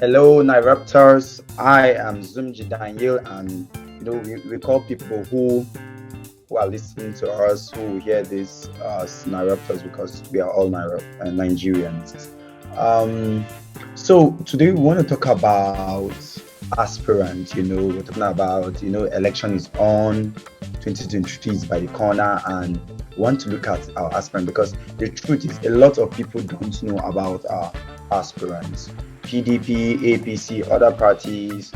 Hello, Niraptors. I am Zumji Daniel, and we call people who are listening to us who hear this as Niraptors because we are all Nigerians. Um, so today we want to talk about aspirants. We're talking about election is on, 2023 is by the corner, and we want to look at our aspirant because the truth is a lot of people don't know about our aspirants. PDP, APC, other parties,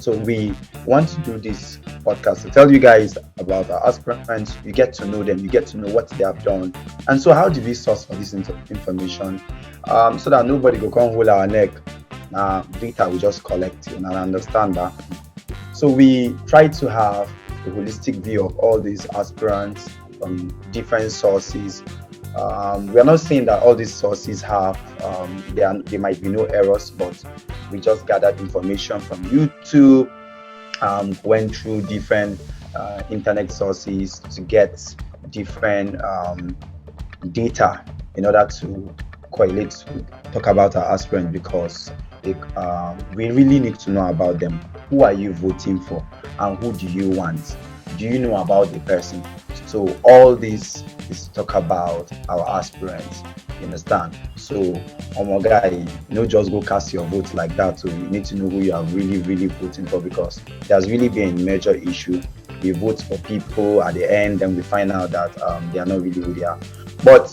So we want to do this podcast to tell you guys about our aspirants. You get to know them, you get to know what they have done. And so, how do we source for this information? So that nobody go come hold our neck. Data we just collect and understand that. So we try to have a holistic view of all these aspirants from different sources. We are not saying that all these sources have there might be no errors, but we just gathered information from YouTube, went through different internet sources to get different data in order to correlate to talk about our aspirant because we really need to know about them. Who are you voting for, and who do you want? Do you know about the person? So all this is to talk about our aspirants. You understand? So, my guy, just go cast your vote like that. So you need to know who you are really voting for because there's really been a major issue. We vote for people at the end, and we find out that they are not really who they are. But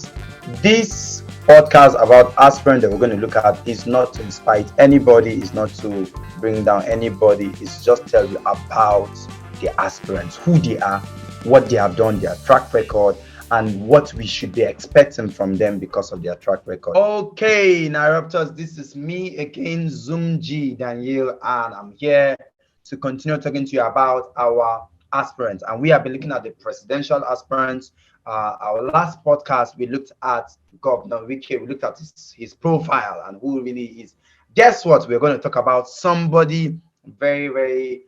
this podcast about aspirant that we're going to look at is not to spite anybody, is not to bring down anybody, it's just tell you about the aspirants, who they are, what they have done, their track record, and what we should be expecting from them because of their track record. Okay, Niraptors, this is me again, Zumji Daniel, and I'm here to continue talking to you about our aspirants. And we have been looking at the presidential aspirants. Our last podcast, we looked at Governor Wike, we looked at his profile and who really is. Guess what? We're going to talk about somebody very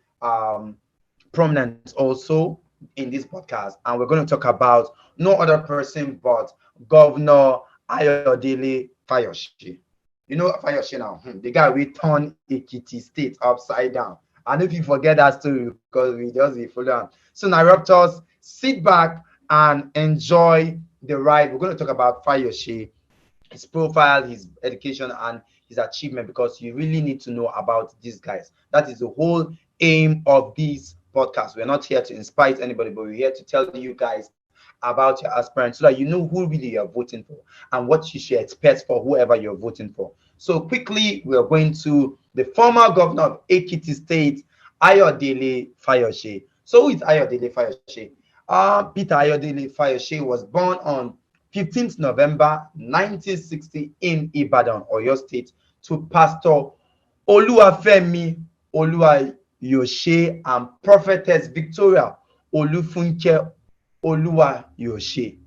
prominent also in this podcast, and we're going to talk about no other person but Governor Ayodele Fayose. You know Fayose now, the guy we turned Ekiti State upside down. And if you forget that story because we just be following. So now, Raptors, sit back and enjoy the ride. We're going to talk about Fayose, his profile, his education, and his achievement because you really need to know about these guys. That is the whole aim of this podcast. We're not here to inspire anybody, but we're here to tell you guys about your aspirants so that you know who really you're voting for and what you should expect for whoever you're voting for. So quickly, we're going to the former governor of Ekiti State, Ayodele Fayose. So who is Ayodele Fayose? Peter Ayodele Fayose was born on 15th November 1960 in Ibadan, Oyo State, to Pastor Oluwafemi Oluwayose and Prophetess Victoria Olufunke Oluwayose.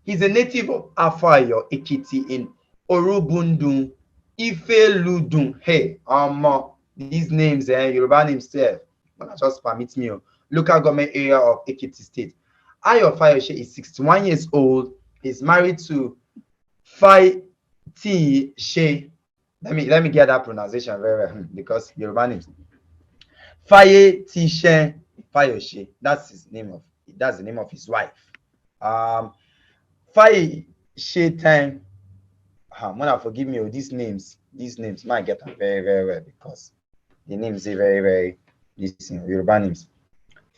He's a native of Afayo, Ekiti in Orubundun, Ifeludun. Hey, these names, Yoruba names there, but just permit me. Local government area of Ekiti State. Ayo Fayose is 61 years old. He's married to Fayose. Let me get that pronunciation very well because Yoruba names. Fayose Fayose. That's the name of his wife. Fayose time. Mona, forgive me. These names might get them very well because the names are very Yoruba names.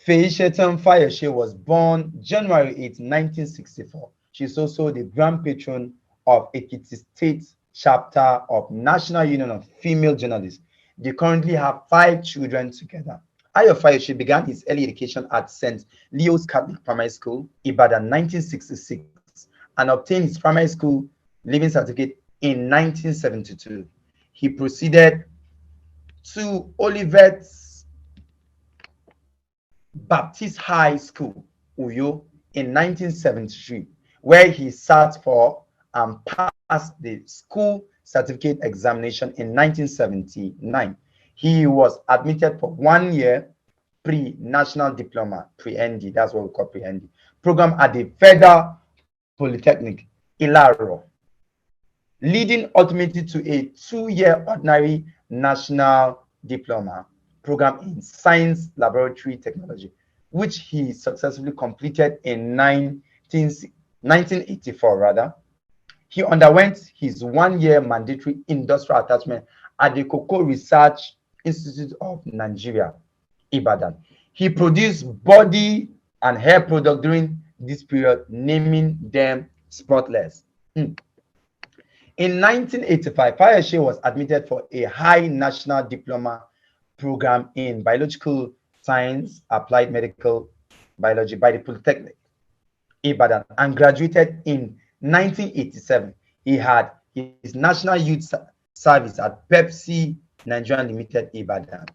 Fayose Fayose was born January 8, 1964. She's also the grand patron of Ekiti State chapter of National Union of Female Journalists. They currently have 5 children together. Ayo Fayose began his early education at St. Leo's Catholic Primary School, Ibadan, 1966, and obtained his primary school leaving certificate in 1972. He proceeded to Olivet's Baptist High School, Uyo, in 1973, where he sat for and passed the school certificate examination in 1979. He was admitted for 1 year pre-national diploma, pre-ND, that's what we call pre-ND, program at the Federal Polytechnic, Ilaro, leading ultimately to a 2-year ordinary National Diploma Program in Science Laboratory Technology, which he successfully completed in 1984 rather. He underwent his one-year mandatory industrial attachment at the Cocoa Research Institute of Nigeria, Ibadan. He produced body and hair products during this period, naming them Spotless. In 1985, Fayose was admitted for a high national diploma program in biological science, applied medical biology by the Polytechnic, Ibadan, and graduated in 1987. He had his national youth service at Pepsi Nigeria Limited, Ibadan.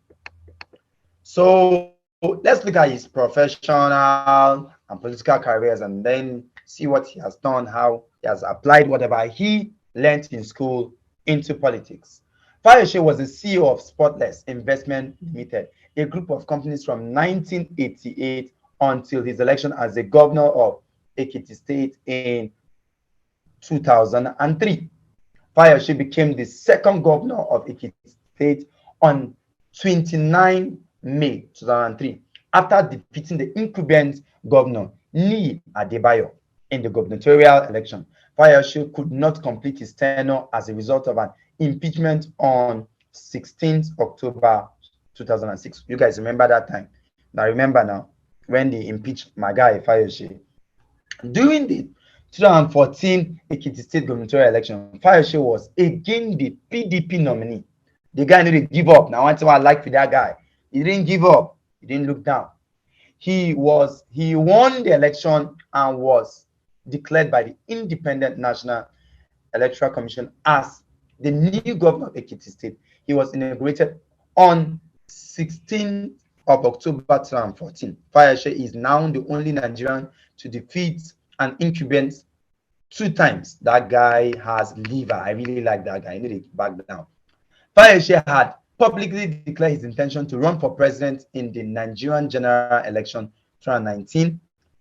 So let's look at his professional and political careers and then see what he has done, how he has applied whatever he learned in school into politics. Fayose was the CEO of Spotless Investment Limited, a group of companies from 1988 until his election as the governor of Ekiti State in 2003. Fayose became the second governor of Ekiti State on 29 May 2003 after defeating the incumbent governor Ni Adebayo in the gubernatorial election. Fayose could not complete his tenure as a result of an impeachment on 16th October 2006. You guys remember that time? Now remember now when they impeached my guy Fayose. During the 2014 Ekiti State gubernatorial election, Fayose was again the PDP nominee. The guy didn't give up. Now, one thing I like for that guy, he didn't give up. He didn't look down. He won the election and was declared by the Independent National Electoral Commission as the new governor of Ekiti State. He was inaugurated on 16th of October 2014. Fayose is now the only Nigerian to defeat an incumbent 2 times. That guy has liver. I really like that guy. I need to back down. Fayose had publicly declared his intention to run for president in the Nigerian general election 2019.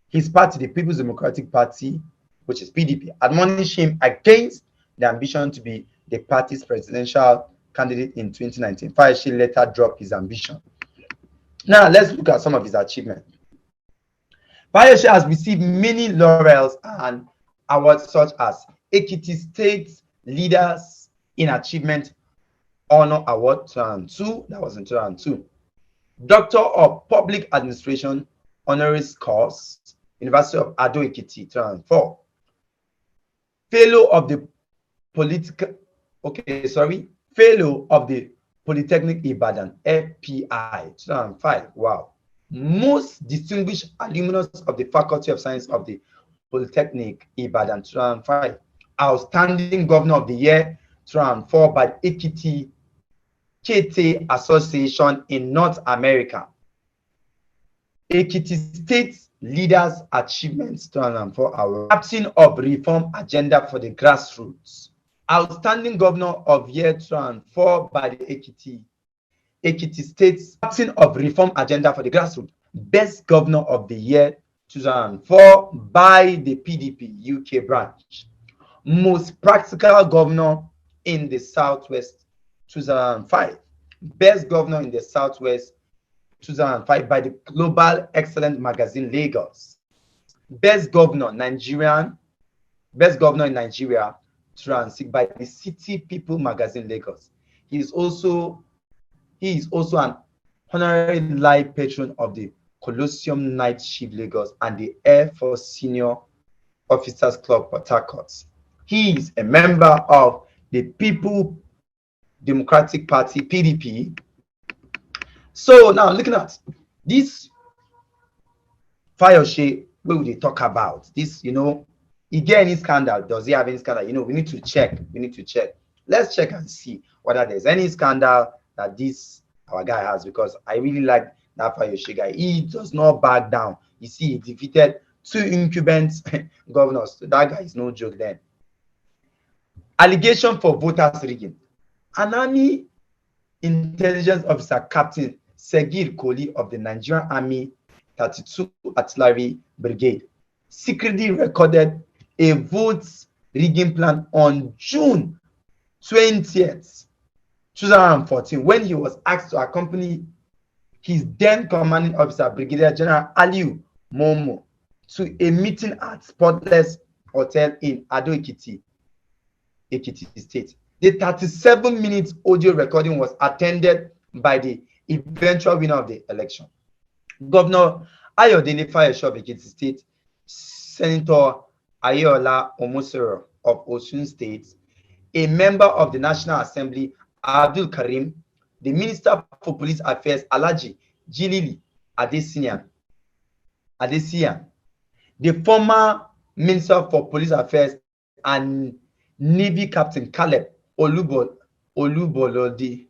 His party, the People's Democratic Party, which is PDP, admonished him against the ambition to be the party's presidential candidate in 2019. Fayose later dropped his ambition. Now, let's look at some of his achievements. Fayose has received many laurels and awards such as Ekiti State Leaders in Achievement Honor Award 2002, that was in 2002. Doctor of Public Administration Honoris Cause, University of Ado Ekiti 2004. Fellow of the Fellow of the Polytechnic Ibadan, FPI 2005. Wow. Most distinguished alumnus of the Faculty of Science of the Polytechnic Ibadan 2005. Outstanding Governor of the Year 2004 by Ekiti Kete Association in North America. Ekiti State Leaders Achievements 2004 Award. Captain of Reform Agenda for the Grassroots. Outstanding Governor of Year 2004 by the Ekiti State's Captain of Reform Agenda for the Grassroots. Best Governor of the Year 2004 by the PDP UK branch. Most Practical Governor in the Southwest 2005. Best Governor in the Southwest 2005 by the Global Excellent Magazine Lagos. Best Governor in Nigeria 2006 by the City People Magazine Lagos. He is also an honorary life patron of the Colosseum Night Shift Lagos and the Air Force Senior Officers Club Port Harcourt. He is a member of the People Democratic Party, PDP. So now looking at this Fayose, what will they talk about? This, he get any scandal? Does he have any scandal? We need to check. Let's check and see whether there's any scandal that our guy has, because I really like that Fayose guy. He does not back down. You see, he defeated 2 incumbent governors. So that guy is no joke then. Allegation for voters rigging. An army intelligence officer, Captain Segir Koli of the Nigerian Army 32 Artillery Brigade, secretly recorded a vote rigging plan on June 20th, 2014, when he was asked to accompany his then commanding officer, Brigadier General Aliu Momo, to a meeting at Spotless Hotel in Ado Ekiti, Ekiti State. The 37-minute audio recording was attended by the eventual winner of the election, Governor Ayodele Fayose of Ekiti State, Senator Ayodele Omosoro of Osun State, a member of the National Assembly, Abdul Karim, the Minister for Police Affairs, Alhaji Jilili Adesiyan, the former Minister for Police Affairs and Navy Captain Caleb Olubolade,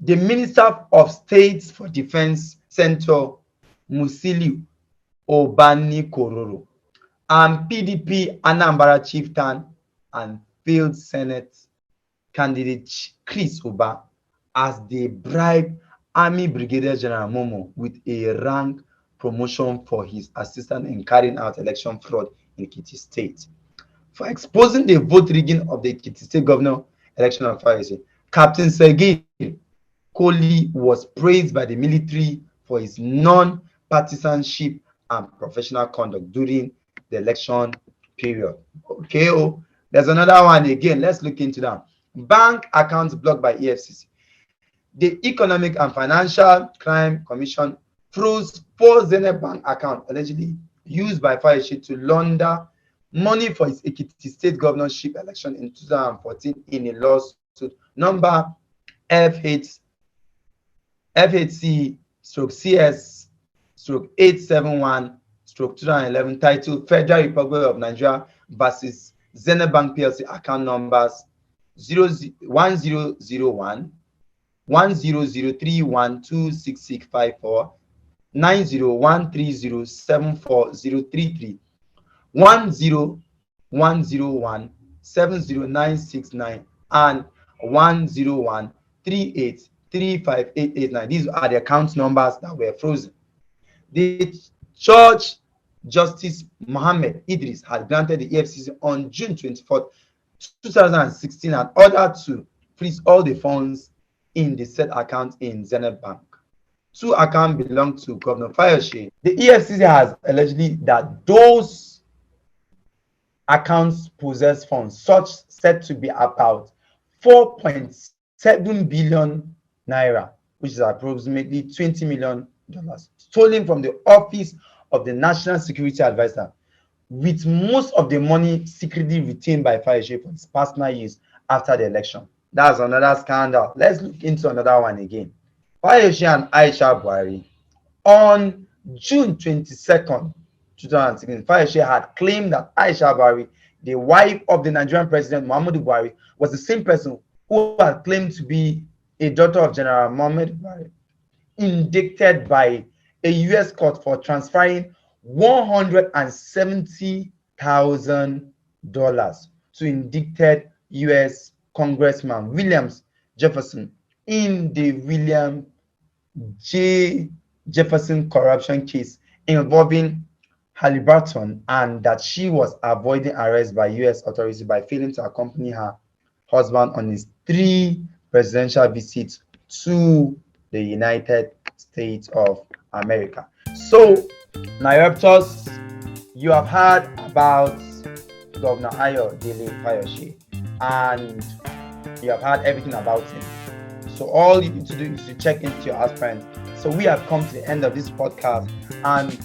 the Minister of State for Defense, Senator Musiliu Obanikororo, and PDP Anambra chieftain and failed Senate candidate Chris Uba, as they bribed Army Brigadier General Momo with a rank promotion for his assistance in carrying out election fraud in Ekiti State. For exposing the vote rigging of the Ekiti State governor election of Fayose, Captain Sergei Koli was praised by the military for his non-partisanship and professional conduct during the election period. Okay, there's another one again. Let's look into that. Bank accounts blocked by EFCC. The Economic and Financial Crime Commission froze 4 Zenith Bank accounts allegedly used by Fayose to launder money for his Ekiti State governorship election in 2014 in a lawsuit number FHC/CS/871/2011 titled Federal Republic of Nigeria versus Zenith Bank PLC, account numbers 1001 1003126654 9013074033 1010170969 and 10138358889. These are the account numbers that were frozen. The Judge Justice Mohammed Idris had granted the EFCC on June 24, 2016, an order to freeze all the funds in the said account in Zenith Bank. 2 accounts belong to Governor Fayose. The EFCC has allegedly that those accounts possess funds such said to be about 4.7 billion naira, which is approximately $20 million, stolen from the office of the National Security Advisor, with most of the money secretly retained by Fayose for his personal use after the election. That's another scandal. Let's look into another one again. Fayose and Aisha Buhari. On June 22nd, 2016, Fayose had claimed that Aisha Buhari, the wife of the Nigerian President Muhammadu Buhari, was the same person who had claimed to be a daughter of General Muhammadu Buhari, indicted by a U.S. court for transferring $170,000 to indicted U.S. Congressman Williams Jefferson in the William J. Jefferson corruption case involving Halliburton, and that she was avoiding arrest by U.S. authorities by failing to accompany her husband on his 3 presidential visits to the United States of America. So, Nairaptors, you have heard about Governor Ayodele Fayose, and you have heard everything about him. So all you need to do is to check into your aspirant. So we have come to the end of this podcast, and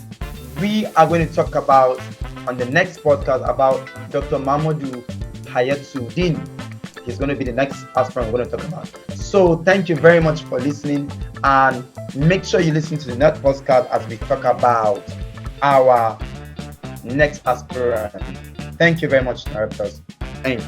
we are going to talk about on the next podcast about Dr. Mamadou Hayatuddin. He's going to be the next aspirant we're going to talk about. So thank you very much for listening, and make sure you listen to the next podcast as we talk about our next aspirant. Thank you very much, directors. Thank you.